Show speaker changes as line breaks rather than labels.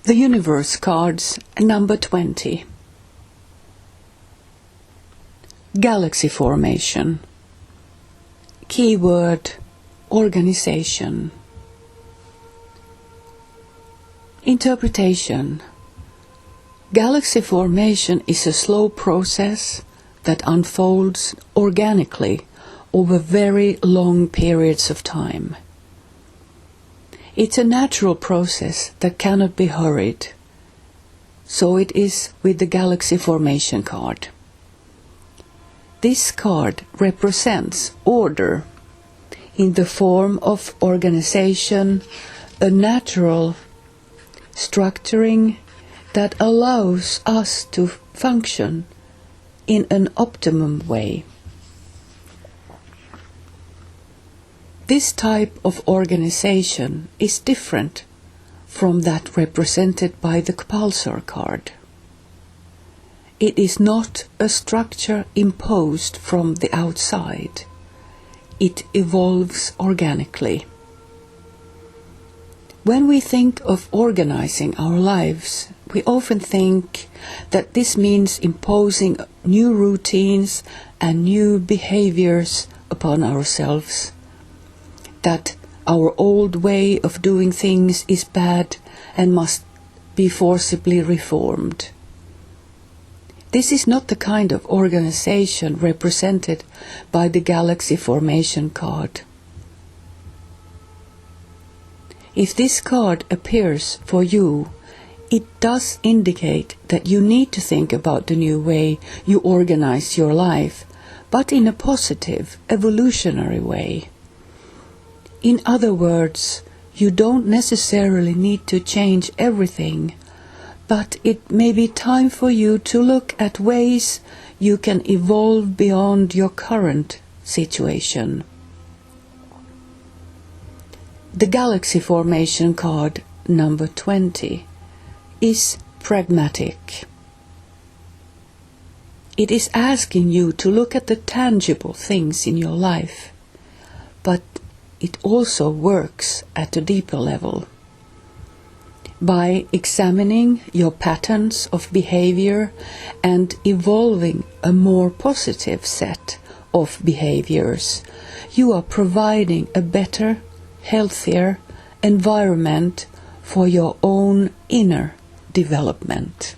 The Universe cards, number 20. Galaxy formation. Keyword: organization. Interpretation. Galaxy formation is a slow process that unfolds organically over very long periods of time. It's a natural process that cannot be hurried. So it is with the Galaxy formation card. This card represents order in the form of organization, a natural structuring that allows us to function in an optimum way. This type of organization is different from that represented by the Pulsar card. It is not a structure imposed from the outside. It evolves organically. When we think of organizing our lives, we often think that this means imposing new routines and new behaviors upon ourselves, that our old way of doing things is bad and must be forcibly reformed. This is not the kind of organization represented by the Galaxy formation card. If this card appears for you, it does indicate that you need to think about the new way you organize your life, but in a positive, evolutionary way. In other words, you don't necessarily need to change everything, but it may be time for you to look at ways you can evolve beyond your current situation. The Galaxy formation card, number 20, is pragmatic. It is asking you to look at the tangible things in your life, but it also works at a deeper level. By examining your patterns of behavior and evolving a more positive set of behaviors, you are providing a better, healthier environment for your own inner development.